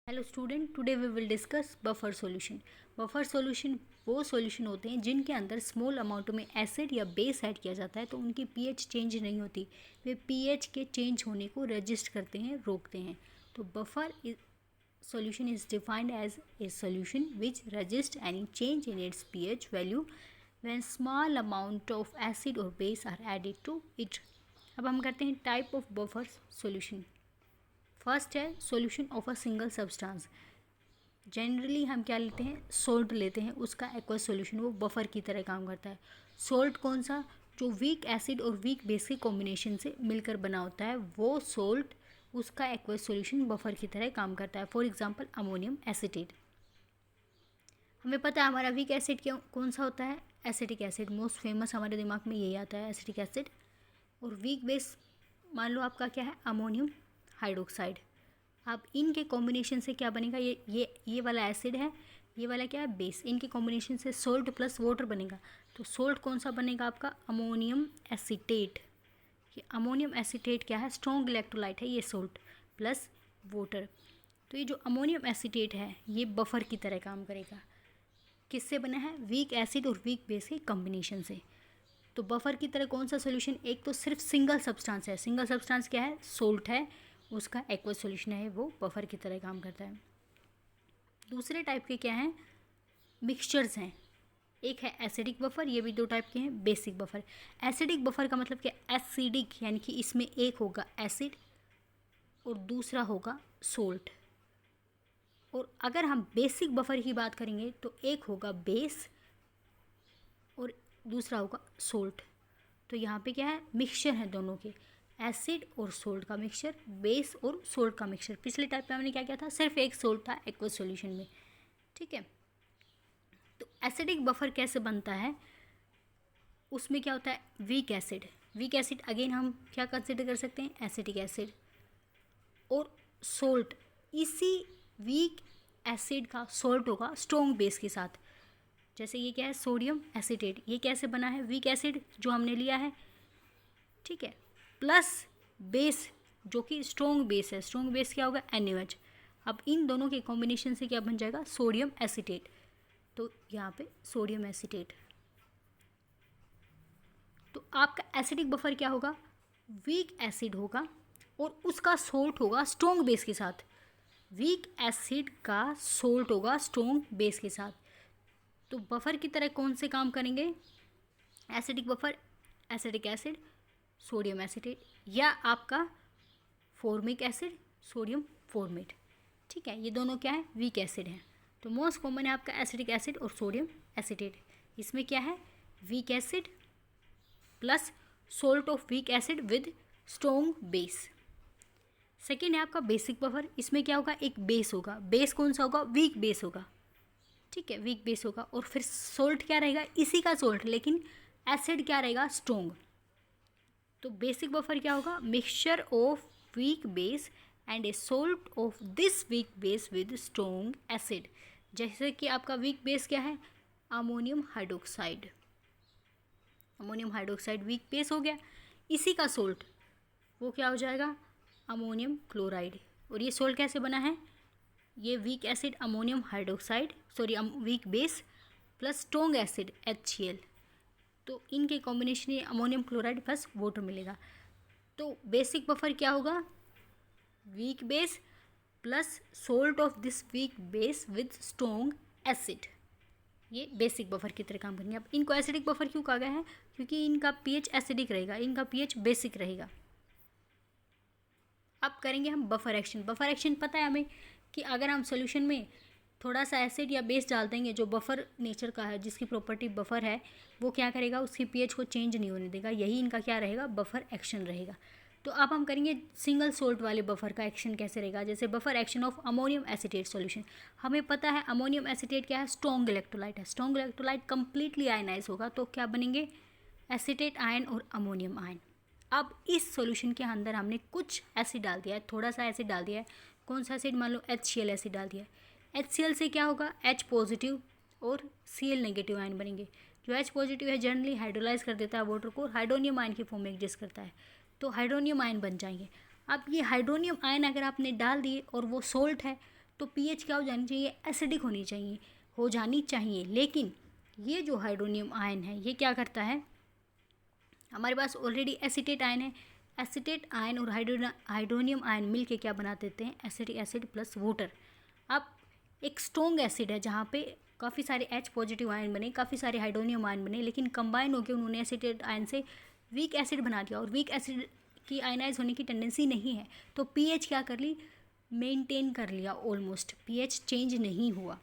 Hello student, today we will discuss buffer solution. Buffer solution वो solution होते हैं जिनके अंदर स्मॉल अमाउंट में एसिड या बेस ऐड किया जाता है तो उनकी पीएच चेंज नहीं होती, वे पीएच के चेंज होने को रजिस्ट करते हैं, रोकते हैं। तो buffer solution is defined as a solution which resists any change in its pH value when small amount of acid or base are added to it। अब हम करते हैं type of buffer solution. First है solution of a single substance. Generally हम क्या लेते हैं, salt लेते हैं, उसका एक्वस सॉल्यूशन वो बफर की तरह काम करता है। सोल्ट कौन सा, जो वीक एसिड और वीक बेस के कॉम्बिनेशन से मिलकर बना होता है, वो सोल्ट, उसका एक्वस सॉल्यूशन बफर की तरह काम करता है। For example ammonium acetate. हमें पता है हमारा वीक एसिड क्यों कौन सा होता है, एसिटिक एसिड। मोस्ट फेमस हमारे दिमाग में यही आता है, एसिटिक एसिड। और वीक बेस मान लो आपका क्या है, अमोनियम हाइड्रोक्साइड। अब इनके कॉम्बिनेशन से क्या बनेगा, ये वाला एसिड है, ये वाला क्या है, बेस। इनके कॉम्बिनेशन से सोल्ट प्लस वाटर बनेगा। तो सोल्ट कौन सा बनेगा आपका, अमोनियम एसीटेट। ये अमोनियम एसीटेट क्या है, स्ट्रॉन्ग इलेक्ट्रोलाइट है ये सोल्ट प्लस वाटर। तो ये जो अमोनियम एसीटेट है ये बफर की तरह काम करेगा। किससे बना है, वीक एसिड और वीक बेस के कॉम्बिनेशन से। तो बफर की तरह कौन सा सोल्यूशन, एक तो सिर्फ सिंगल सब्सटेंस है, सिंगल सब्सटेंस क्या है, सोल्ट है, उसका एक्वस सॉल्यूशन है, वो बफर की तरह काम करता है। दूसरे टाइप के क्या हैं, मिक्सचर्स हैं। एक है एसिडिक बफर, ये भी दो टाइप के हैं। बेसिक बफर, एसिडिक बफर का मतलब क्या, एसिडिक यानी कि इसमें एक होगा एसिड और दूसरा होगा सोल्ट। और अगर हम बेसिक बफर की बात करेंगे तो एक होगा बेस और दूसरा होगा सोल्ट। तो यहाँ पे क्या है, मिक्सचर है दोनों के, एसिड और सोल्ट का मिक्सचर, बेस और सोल्ट का मिक्सचर। पिछले टाइप पे हमने क्या किया था, सिर्फ एक सोल्ट था एक्वस सॉल्यूशन में, ठीक है। तो एसिडिक बफर कैसे बनता है, उसमें क्या होता है, weak acid. Weak acid again हम क्या कंसिडर कर सकते हैं, एसिटिक एसिड और सोल्ट। इसी वीक एसिड का सोल्ट होगा स्ट्रॉन्ग बेस के साथ। जैसे ये क्या है, सोडियम एसीटेट, ये कैसे बना है, वीक एसिड जो हमने लिया है, ठीक है, प्लस बेस जो कि स्ट्रॉन्ग बेस है। स्ट्रॉन्ग बेस क्या होगा, NaOH। अब इन दोनों के कॉम्बिनेशन से क्या बन जाएगा, सोडियम एसीटेट। तो यहाँ पे सोडियम एसीटेट। तो आपका एसिडिक बफर क्या होगा, वीक एसिड होगा और उसका सोल्ट होगा स्ट्रॉन्ग बेस के साथ। वीक एसिड का सोल्ट होगा स्ट्रॉन्ग बेस के साथ। तो बफर की तरह कौन से काम करेंगे, acidic buffer, acidic acid, sodium acetate, या आपका फॉर्मिक एसिड, सोडियम फॉर्मेट, ठीक है। ये दोनों क्या है, वीक एसिड हैं। तो मोस्ट कॉमन है आपका एसिडिक एसिड और सोडियम एसीटेट। इसमें क्या है, weak acid plus salt of weak acid with strong base. Second है आपका बेसिक बफर। इसमें क्या होगा, एक बेस होगा, बेस कौन सा होगा, वीक बेस होगा, ठीक है, वीक बेस होगा। और फिर सोल्ट क्या रहेगा, इसी का सोल्ट, लेकिन एसिड क्या रहेगा, स्ट्रॉन्ग। तो बेसिक बफर क्या होगा, mixture of weak base and A salt of this weak base with strong acid. जैसे कि आपका वीक बेस क्या है, ammonium hydroxide. Ammonium hydroxide weak base हो गया, इसी का सोल्ट वो क्या हो जाएगा, अमोनियम क्लोराइड। और ये सोल्ट कैसे बना है, ये weak acid ammonium hydroxide, sorry weak base plus strong acid HCl। तो इनके कॉम्बिनेशन ये अमोनियम क्लोराइड प्लस वाटर मिलेगा। तो बेसिक बफर क्या होगा, weak base plus salt of this weak base with strong acid. ये बेसिक बफर की तरह काम करेंगे। अब इनको एसिडिक बफर क्यों कहा गया है, क्योंकि इनका पीएच एसिडिक रहेगा, इनका पीएच बेसिक रहेगा। अब करेंगे हम बफर एक्शन। बफर एक्शन पता है हमें कि अगर हम सोल्यूशन में थोड़ा सा एसिड या बेस डाल देंगे जो बफर नेचर का है, जिसकी प्रॉपर्टी बफर है, वो क्या करेगा, उसकी पीएच को चेंज नहीं होने देगा। यही इनका क्या रहेगा, बफर एक्शन रहेगा। तो अब हम करेंगे सिंगल सोल्ट वाले बफर का एक्शन कैसे रहेगा। जैसे buffer action of ammonium acetate solution. हमें पता है अमोनियम एसीटेट क्या है, स्ट्रॉन्ग इलेक्ट्रोलाइट है। स्ट्रॉन्ग इलेक्ट्रोलाइट कंप्लीटली आयनाइज होगा, तो क्या बनेंगे, एसीटेट आयन और अमोनियम आयन। अब इस सॉल्यूशन के अंदर हमने कुछ एसिड डाल दिया है, थोड़ा सा एसिड डाल दिया है। कौन सा एसिड, मान लो HCl एसिड डाल दिया है। HCl से क्या होगा, H पॉजिटिव और Cl नेगेटिव आयन बनेंगे। जो H पॉजिटिव है जनरली हाइड्रोलाइज कर देता है वाटर को, हाइड्रोनियम आयन की फॉर्म में एग्जिस्ट करता है, तो हाइड्रोनियम आयन बन जाएंगे। अब ये हाइड्रोनियम आयन अगर आपने डाल दिए और वो सोल्ट है, तो पीएच क्या हो जानी चाहिए, एसिडिक हो जानी चाहिए। लेकिन ये जो हाइड्रोनियम आयन है ये क्या करता है, हमारे पास ऑलरेडी एसीटेट आयन है, एसीटेट आयन और हाइड्रोनियम आयन मिल के क्या बना देते हैं, एसिटिक एसिड प्लस वाटर। अब एक स्ट्रॉन्ग एसिड है जहाँ पे काफ़ी सारे H पॉजिटिव आयन बने, काफ़ी सारे हाइड्रोनियम आयन बने, लेकिन कंबाइन होकर उन्होंने एसीटेट आयन से वीक एसिड बना दिया, और वीक एसिड की आयनाइज होने की टेंडेंसी नहीं है, तो पीएच क्या कर ली, मेंटेन कर लिया, ऑलमोस्ट पीएच चेंज नहीं हुआ।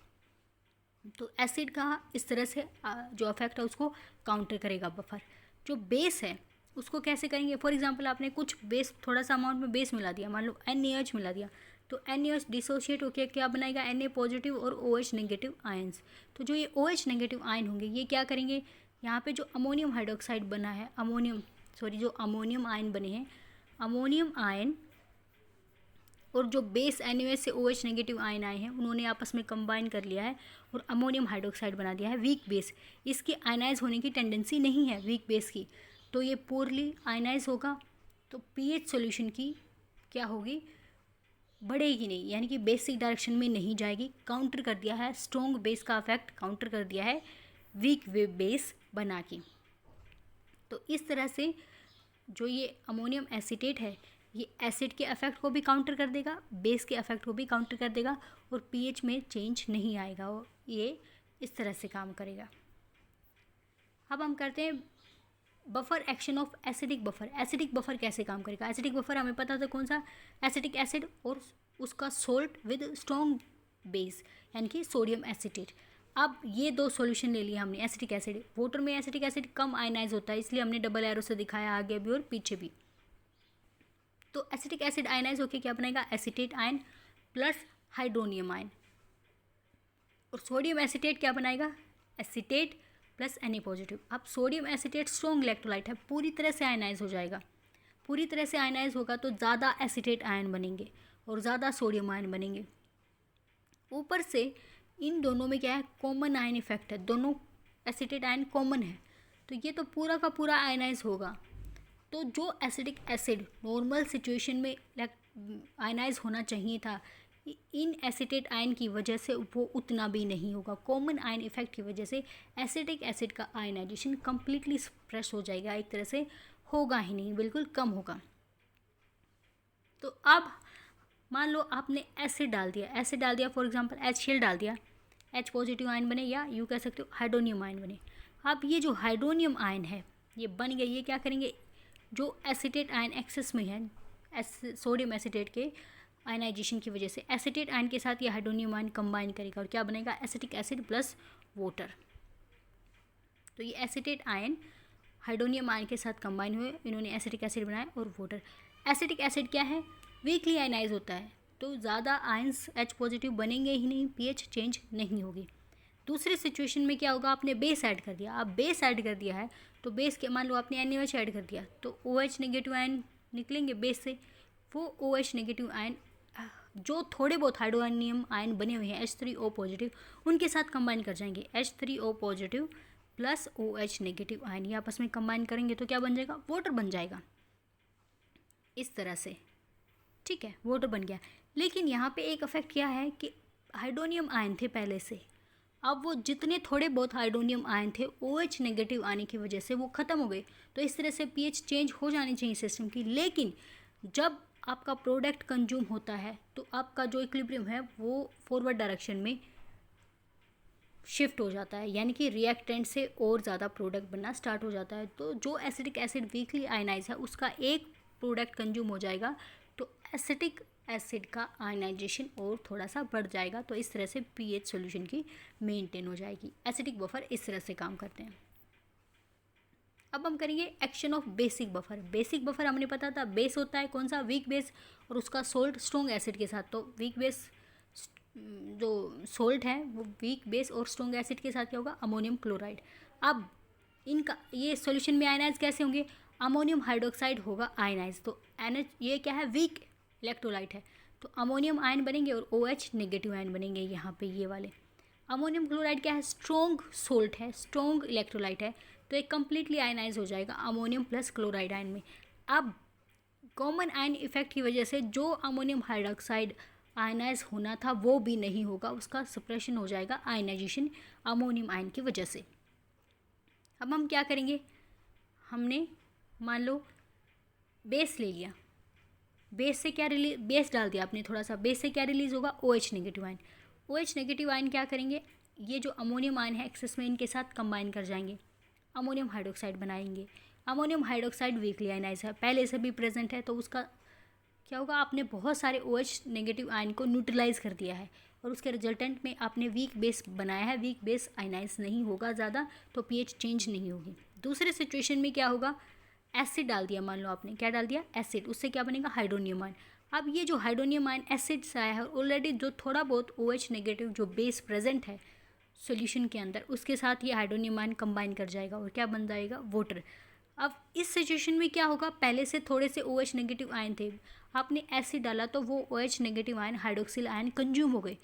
तो एसिड का इस तरह से जो इफेक्ट है उसको काउंटर करेगा बफर। जो बेस है उसको कैसे करेंगे, फॉर एग्जांपल आपने कुछ बेस थोड़ा सा अमाउंट में बेस मिला दिया, मान लो NaOH मिला दिया, तो NaOH डिसोशिएट होकर क्या बनाएगा, Na पॉजिटिव और OH नेगेटिव आयंस। तो जो ये OH नेगेटिव आयन होंगे ये क्या करेंगे, यहाँ पे जो अमोनियम हाइड्रोक्साइड बना है, जो अमोनियम आयन बने हैं, अमोनियम आयन और जो बेस NaOH से OH नेगेटिव आयन आए हैं उन्होंने आपस में कंबाइन कर लिया है और अमोनियम हाइड्रोक्साइड बना दिया है वीक बेस। इसकी आयनाइज होने की टेंडेंसी नहीं है वीक बेस की, तो ये पूरली आयनाइज होगा, तो पीएच सॉल्यूशन की क्या होगी, बढ़ेगी नहीं, यानी कि बेसिक डायरेक्शन में नहीं जाएगी। काउंटर कर दिया है स्ट्रॉन्ग बेस का इफेक्ट, काउंटर कर दिया है वीक बेस बना के। तो इस तरह से जो ये अमोनियम एसीटेट है ये एसिड के इफेक्ट को भी काउंटर कर देगा, बेस के इफेक्ट को भी काउंटर कर देगा, और पीएच में चेंज नहीं आएगा, और ये इस तरह से काम करेगा। अब हम करते हैं buffer action of acidic buffer. Acidic buffer कैसे काम करेगा, एसिडिक बफर हमें पता था कौन सा, एसिटिक एसिड और उसका सोल्ट विद स्ट्रॉन्ग बेस यानी कि सोडियम एसिटेट। अब ये दो सॉल्यूशन ले लिया हमने, एसिटिक एसिड, वाटर में एसिटिक एसिड कम आयनाइज होता है इसलिए हमने डबल एरो से दिखाया आगे भी और पीछे भी। तो एसिटिक एसिड आयनाइज होकर क्या बनाएगा, acetate ion plus hydronium ion, और सोडियम एसिटेट क्या बनाएगा, एसिटेट प्लस Na पॉजिटिव। अब सोडियम एसिटेट स्ट्रॉन्ग इलेक्ट्रोलाइट है, पूरी तरह से आयनाइज हो जाएगा, पूरी तरह से आयनाइज होगा तो ज़्यादा एसिटेट आयन बनेंगे और ज़्यादा सोडियम आयन बनेंगे। ऊपर से इन दोनों में क्या है, कॉमन आयन इफेक्ट है, दोनों एसिटेट आयन कॉमन है, तो ये तो पूरा का पूरा आयनाइज होगा। तो जो एसिडिक एसिड नॉर्मल सिचुएशन में आयनाइज होना चाहिए था, इन एसिटेट आयन की वजह से वो उतना भी नहीं होगा। कॉमन आयन इफेक्ट की वजह से एसिटिक एसिड का आयनाइजेशन कम्प्लीटली सप्रेस हो जाएगा, एक तरह से होगा ही नहीं, बिल्कुल कम होगा। तो अब मान लो आपने एसिड डाल दिया, फॉर एग्जांपल HCl डाल दिया, H पॉजिटिव आयन बने, या यूँ कह सकते हो हाइड्रोनियम आयन बने। अब ये जो हाइड्रोनियम आयन है ये बन गया, ये क्या करेंगे, जो एसिटेट आयन एक्सेस में है सोडियम एसिटेट के आयनाइजेशन की वजह से, एसिटेट आयन के साथ ये हाइड्रोनियम आयन कंबाइन करेगा और क्या बनेगा, एसिटिक एसिड प्लस वाटर। तो ये एसिटेट आयन हाइड्रोनियम आयन के साथ कंबाइन हुए, इन्होंने एसिटिक एसिड बनाया और वाटर। एसिटिक एसिड क्या है, वीकली आयनाइज होता है, तो ज़्यादा आयंस H पॉजिटिव बनेंगे ही नहीं, पीएच चेंज नहीं होगी। दूसरी सिचुएशन में क्या होगा, आपने बेस ऐड कर दिया, अब बेस ऐड कर दिया है तो बेस के मान लो आपने NaOH ऐड कर दिया तो OH नेगेटिव आयन निकलेंगे बेस से, वो OH नेगेटिव आयन जो थोड़े बहुत हाइड्रोनियम आयन बने हुए हैं H3O पॉजिटिव उनके साथ कंबाइन कर जाएंगे, H3O positive plus OH negative ion ये आपस में कंबाइन करेंगे तो क्या बन जाएगा, वाटर बन जाएगा, इस तरह से, ठीक है, वाटर बन गया। लेकिन यहाँ पे एक इफेक्ट क्या है कि हाइड्रोनियम आयन थे पहले से, अब वो जितने थोड़े बहुत हाइड्रोनियम आयन थे OH नेगेटिव आने की वजह से वो ख़त्म हो गए, तो इस तरह से पीएच चेंज हो जानी चाहिए सिस्टम की। लेकिन जब आपका प्रोडक्ट कंज्यूम होता है तो आपका जो इक्विलिब्रियम है वो फॉरवर्ड डायरेक्शन में शिफ्ट हो जाता है, यानी कि रिएक्टेंट से और ज़्यादा प्रोडक्ट बनना स्टार्ट हो जाता है। तो जो एसिटिक एसिड वीकली आयनाइज है उसका एक प्रोडक्ट कंज्यूम हो जाएगा तो एसिटिक एसिड का आयनाइजेशन और थोड़ा सा बढ़ जाएगा, तो इस तरह से पीएच सॉल्यूशन की मेंटेन हो जाएगी। एसिडिक बफर इस तरह से काम करते हैं। अब हम करेंगे action of basic buffer. Basic buffer हमने पता था बेस होता है कौन सा, वीक बेस, और उसका सोल्ट स्ट्रॉन्ग एसिड के साथ, तो वीक बेस जो सोल्ट है वो वीक बेस और स्ट्रॉन्ग एसिड के साथ क्या होगा, अमोनियम क्लोराइड। अब इनका ये सॉल्यूशन में आयनाइज कैसे होंगे, अमोनियम हाइड्रोक्साइड होगा आयनाइज, तो NH ये क्या है, वीक इलेक्ट्रोलाइट है, तो अमोनियम आयन बनेंगे और OH नेगेटिव आयन बनेंगे यहाँ पे ये वाले। अमोनियम क्लोराइड क्या है, स्ट्रॉन्ग सोल्ट है, स्ट्रॉन्ग इलेक्ट्रोलाइट है, तो एक कम्प्लीटली आयनाइज हो जाएगा अमोनियम प्लस क्लोराइड आयन में। अब कॉमन आयन इफेक्ट की वजह से जो अमोनियम हाइड्रोक्साइड आयनाइज होना था वो भी नहीं होगा, उसका सप्रेशन हो जाएगा आयनाइजेशन अमोनियम आयन की वजह से। अब हम क्या करेंगे, हमने मान लो बेस ले लिया, बेस से क्या रिलीज, बेस डाल दिया आपने थोड़ा सा, बेस से क्या रिलीज़ होगा, OH negative ion. OH negative ion क्या करेंगे, ये जो अमोनियम आयन है एक्सेस में इनके साथ कंबाइन कर जाएंगे, अमोनियम हाइड्रोक्साइड बनाएंगे। अमोनियम हाइड्रोक्साइड वीकली आयनाइज है, पहले से भी प्रेजेंट है, तो उसका क्या होगा, आपने बहुत सारे OH नेगेटिव आयन को न्यूट्रलाइज कर दिया है और उसके रिजल्टेंट में आपने वीक बेस बनाया है। वीक बेस आयनाइज नहीं होगा ज़्यादा, तो pH चेंज नहीं होगी। दूसरे सिचुएशन में क्या होगा, एसिड डाल दिया, मान लो आपने क्या डाल दिया, एसिड, उससे क्या बनेगा, हाइड्रोनियम आयन। अब ये जो हाइड्रोनियम आयन एसिड से आया है, ऑलरेडी जो थोड़ा बहुत OH नेगेटिव जो बेस प्रेजेंट है सॉल्यूशन के अंदर, उसके साथ ये हाइड्रोनियम आयन कंबाइन कर जाएगा और क्या बन जाएगा, वाटर। अब इस सिचुएशन में क्या होगा, पहले से थोड़े से OH नेगेटिव आयन थे, आपने एसिड डाला तो वो OH negative ion hydroxyl ion consume हो गए,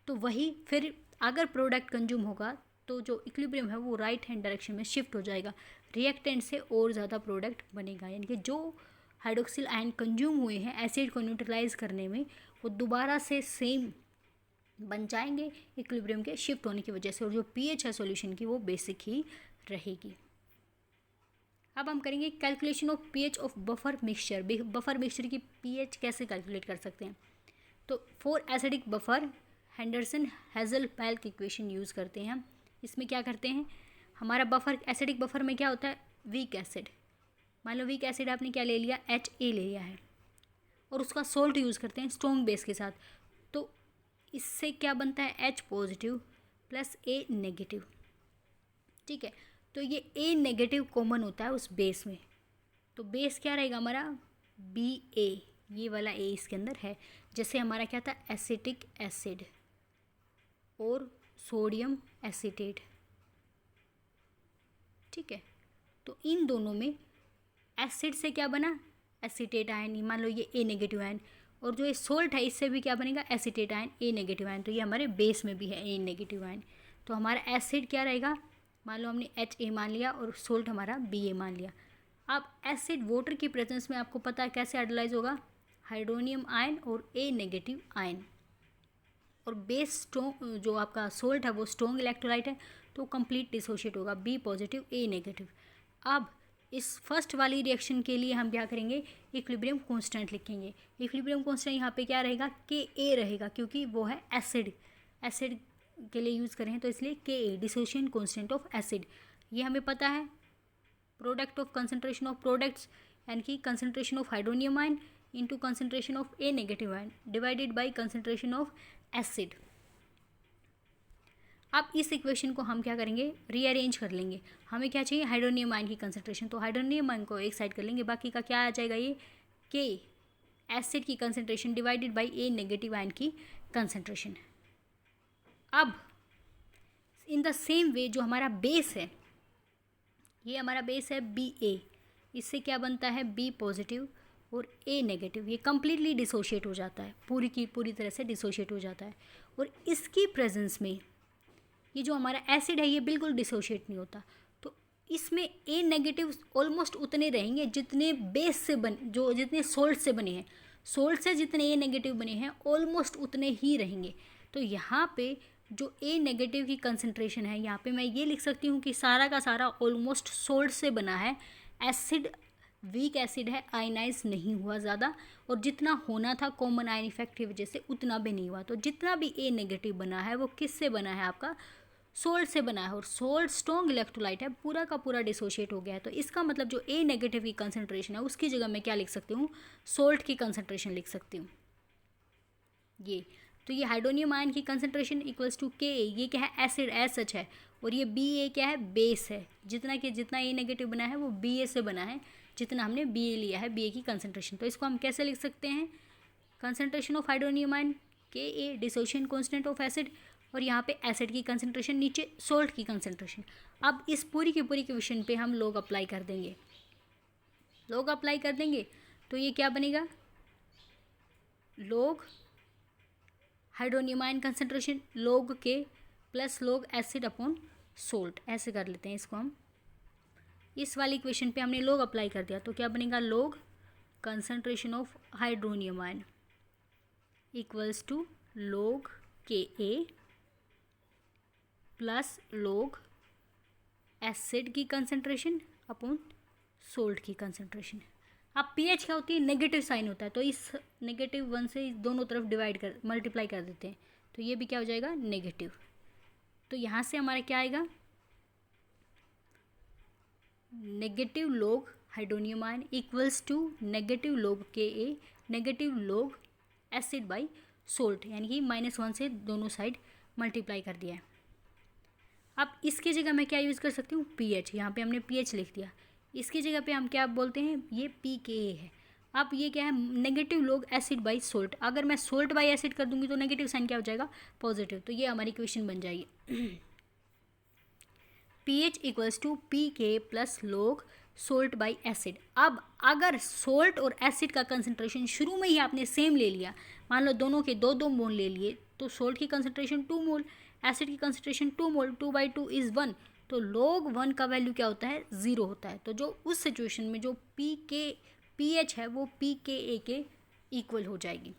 तो वही फिर अगर प्रोडक्ट कंज्यूम होगा तो जो इक्विलिब्रियम है वो राइट हैंड डायरेक्शन में शिफ्ट हो जाएगा, रिएक्टेंट से और ज़्यादा प्रोडक्ट बनेगा, यानी कि जो हाइड्रोक्सिल आयन कंज्यूम हुए हैं एसिड को न्यूट्रलाइज करने में, वो दोबारा से सेम बन जाएंगे इक्विलिब्रियम के शिफ्ट होने की वजह से, और जो pH है सॉल्यूशन की वो बेसिक ही रहेगी। अब हम करेंगे calculation of pH of buffer mixture. Buffer mixture की pH कैसे कैलकुलेट कर सकते हैं, तो for acidic buffer Henderson Hasselbalch equation use करते हैं हम। इसमें क्या करते हैं, हमारा बफर, एसिडिक बफर में क्या होता है, वीक एसिड, मान लो वीक एसिड आपने क्या ले लिया, HA ले लिया है, और उसका सोल्ट यूज़ करते हैं स्ट्रॉन्ग बेस के साथ, तो इससे क्या बनता है, H positive plus A negative, ठीक है। तो ये A नेगेटिव कॉमन होता है उस बेस में, तो बेस क्या रहेगा हमारा, BA, ये वाला A इसके अंदर है। जैसे हमारा क्या था, एसिटिक एसिड और सोडियम एसीटेट, ठीक है। तो इन दोनों में एसिड से क्या बना, एसीटेट आयन, मान लो ये A नेगेटिव आयन, और जो ये सोल्ट है इससे भी क्या बनेगा, acetate ion, A negative ion, तो ये हमारे बेस में भी है A नेगेटिव आयन। तो हमारा एसिड क्या रहेगा, मान लो हमने HA मान लिया और सोल्ट हमारा BA मान लिया। अब एसिड वाटर की प्रेजेंस में आपको पता है कैसे हाइड्रोलाइज होगा, हाइड्रोनियम आयन और A नेगेटिव आयन, और बेस स्ट्रॉन्ग जो आपका सोल्ट है वो स्ट्रॉन्ग इलेक्ट्रोलाइट है, तो कंप्लीट डिसोशिएट होगा, B पॉजिटिव A नेगेटिव। अब इस फर्स्ट वाली रिएक्शन के लिए हम क्या करेंगे, इक्विलिब्रियम कांस्टेंट लिखेंगे। इक्विलिब्रियम कांस्टेंट यहाँ पे क्या रहेगा, Ka रहेगा, क्योंकि वो है एसिड, एसिड के लिए यूज़ करें तो इसलिए Ka, dissociation constant of acid. ये हमें पता है, product of concentration of products, यानी कि concentration of hydronium ion into concentration of A negative ion divided by concentration of acid. अब इस इक्वेशन को हम क्या करेंगे, रीअरेंज कर लेंगे। हमें क्या चाहिए, हाइड्रोनियम आयन की कंसंट्रेशन, तो हाइड्रोनियम आयन को एक साइड कर लेंगे, बाकी का क्या आ जाएगा, ये के एसिड की concentration divided by A negative ion की कंसंट्रेशन। अब इन द सेम वे जो हमारा बेस है, ये हमारा बेस है BA, इससे क्या बनता है, B पॉजिटिव और A नेगेटिव, ये कम्प्लीटली डिसोशिएट हो जाता है, पूरी की पूरी तरह से डिसोशिएट हो जाता है। और इसकी प्रेजेंस में ये जो हमारा एसिड है ये बिल्कुल डिसोशिएट नहीं होता, तो इसमें A नेगेटिव ऑलमोस्ट उतने रहेंगे जितने बेस से जो जितने सोल्ट से बने हैं, सोल्ट से जितने A नेगेटिव बने हैं ऑलमोस्ट उतने ही रहेंगे। तो यहाँ पे जो A नेगेटिव की कंसंट्रेशन है, यहाँ पे मैं ये लिख सकती हूँ कि सारा का सारा ऑलमोस्ट सोल्ट से बना है, एसिड वीक एसिड है, आयनाइज नहीं हुआ ज़्यादा, और जितना होना था कॉमन आयन इफेक्ट की वजह से उतना भी नहीं हुआ। तो जितना भी A नेगेटिव बना है वो किससे बना है, आपका सोल्ट से बना है, और सोल्ट स्ट्रॉन्ग इलेक्ट्रोलाइट है, पूरा का पूरा डिसोशिएट हो गया है। तो इसका मतलब जो A नेगेटिव की कंसंट्रेशन है उसकी जगह मैं क्या लिख सकती हूँ, सोल्ट की कंसंट्रेशन लिख सकती हूँ ये। तो ये हाइड्रोनियम आयन की कंसंट्रेशन इक्वल्स टू Ka, ये क्या है, एसिड एज सच है, और ये Ba क्या है, बेस है, जितना A नेगेटिव बना है वो Ba से बना है, जितना हमने Ba लिया है, Ba की कंसंट्रेशन। तो इसको हम कैसे लिख सकते हैं, concentration of hydronium ion Ka, dissociation constant of acid, और यहाँ पे एसिड की कंसंट्रेशन, नीचे सोल्ट की कंसंट्रेशन। अब इस पूरी की पूरी क्वेश्चन पे हम लोग अप्लाई कर देंगे, लोग अप्लाई कर देंगे, तो ये क्या बनेगा, लोग हाइड्रोनियम आयन कंसंट्रेशन लोग के प्लस लोग एसिड अपॉन सोल्ट, ऐसे कर लेते हैं इसको हम। इस वाली इक्वेशन पे हमने लोग अप्लाई कर दिया, तो क्या बनेगा, log concentration of hydronium ion equals to log Ka plus log acid की कंसनट्रेशन अपॉन सोल्ट की कंसनट्रेशन। अब pH क्या होती है, नेगेटिव साइन होता है, तो इस -1 से इस दोनों तरफ मल्टीप्लाई कर देते हैं, तो ये भी क्या हो जाएगा, नेगेटिव। तो यहाँ से हमारा क्या आएगा, negative log hydronium ion equals to negative log Ka negative log acid by salt, यानी कि -1 से दोनों साइड मल्टीप्लाई कर दिया है। अब इसकी जगह मैं क्या यूज़ कर सकती हूँ, pH, यहाँ पे हमने pH लिख दिया, इसकी जगह पे हम क्या बोलते हैं, ये pKa है। अब ये क्या है, negative log acid by salt, अगर मैं सोल्ट बाई एसिड कर दूंगी तो नेगेटिव साइन क्या हो जाएगा, पॉजिटिव, तो ये हमारी इक्वेशन बन जाएगी pH equals to pK plus log salt by acid. अब अगर सोल्ट और एसिड का कंसनट्रेशन शुरू में ही आपने सेम ले लिया, मान लो दोनों के 2-2 मोल ले लिए, तो सोल्ट की कंसनट्रेशन 2 मोल, एसिड की कंसनट्रेशन 2 मोल, 2/2 इज़ 1, तो log 1 का वैल्यू क्या होता है, 0 होता है। तो जो उस सिचुएशन में जो pH है वो pKa के इक्वल हो जाएगी।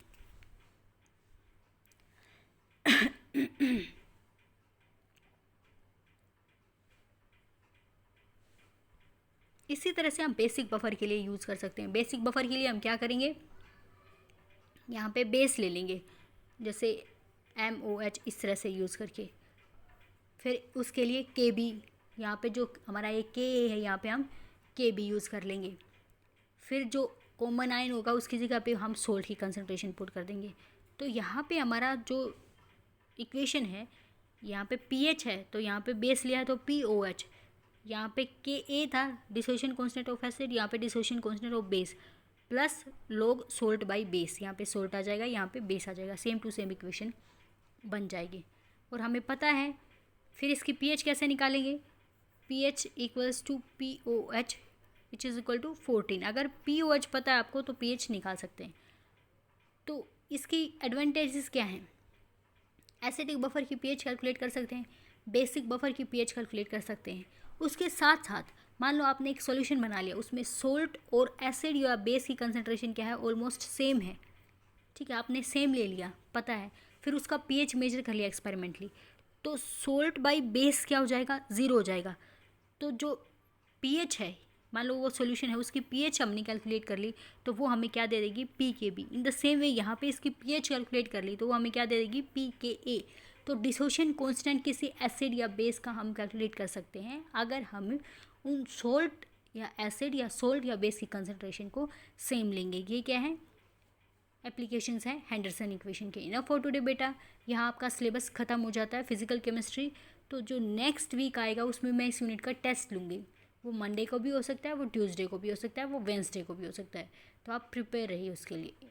इसी तरह से हम बेसिक बफर के लिए यूज़ कर सकते हैं। बेसिक बफर के लिए हम क्या करेंगे, यहाँ पे बेस ले लेंगे, जैसे MOH इस तरह से यूज़ करके, फिर उसके लिए Kb, यहाँ पे जो हमारा ये Ka है यहाँ पे हम Kb यूज़ कर लेंगे, फिर जो कॉमन आयन होगा उसकी जगह पे हम सोल्ट की कंसनट्रेशन पुट कर देंगे। तो यहाँ पे हमारा जो इक्वेशन है, यहाँ पे pH है तो यहाँ पे बेस लिया है तो POH, यहाँ पे Ka था डिसोसिएशन कांस्टेंट ऑफ एसिड, यहाँ पे dissociation constant of base, plus log salt by base, यहाँ पे सोल्ट आ जाएगा, यहाँ पे बेस आ जाएगा, सेम टू सेम इक्वेशन बन जाएगी। और हमें पता है फिर इसकी pH कैसे निकालेंगे, pH equals to POH which is equal to 14। अगर POH पता है आपको तो pH निकाल सकते हैं। तो इसकी एडवांटेजेस क्या हैं, एसिडिक बफर की pH कैलकुलेट कर सकते हैं, बेसिक बफर की pH कैलकुलेट कर सकते हैं। उसके साथ साथ मान लो आपने एक सॉल्यूशन बना लिया, उसमें सोल्ट और एसिड या बेस की कंसनट्रेशन क्या है, ऑलमोस्ट सेम है, ठीक है, आपने सेम ले लिया, पता है, फिर उसका pH मेजर कर लिया एक्सपेरिमेंटली, तो सोल्ट बाई बेस क्या हो जाएगा, 0 हो जाएगा। तो जो pH है, मान लो वो सॉल्यूशन है, उसकी pH हमने कैलकुलेट कर ली, तो वो हमें क्या दे देगी, pKb। In the same way यहाँ पे इसकी pH कैलकुलेट कर ली तो वो हमें क्या दे देगी, pKa। तो डिसोसिएशन कांस्टेंट किसी एसिड या बेस का हम कैलकुलेट कर सकते हैं अगर हम उन सोल्ट या एसिड या सोल्ट या बेस की कंसनट्रेशन को सेम लेंगे। ये क्या है, एप्लीकेशंस हैं हेंडरसन इक्वेशन के। इनफ फॉर टुडे बेटा, यहाँ आपका सिलेबस ख़त्म हो जाता है फिजिकल केमिस्ट्री। तो जो नेक्स्ट वीक आएगा उसमें मैं इस यूनिट का टेस्ट लूँगी, वो मंडे को भी हो सकता है, वो ट्यूसडे को भी हो सकता है, वो वेंसडे को भी हो सकता है, तो आप प्रिपेयर रहिए उसके लिए।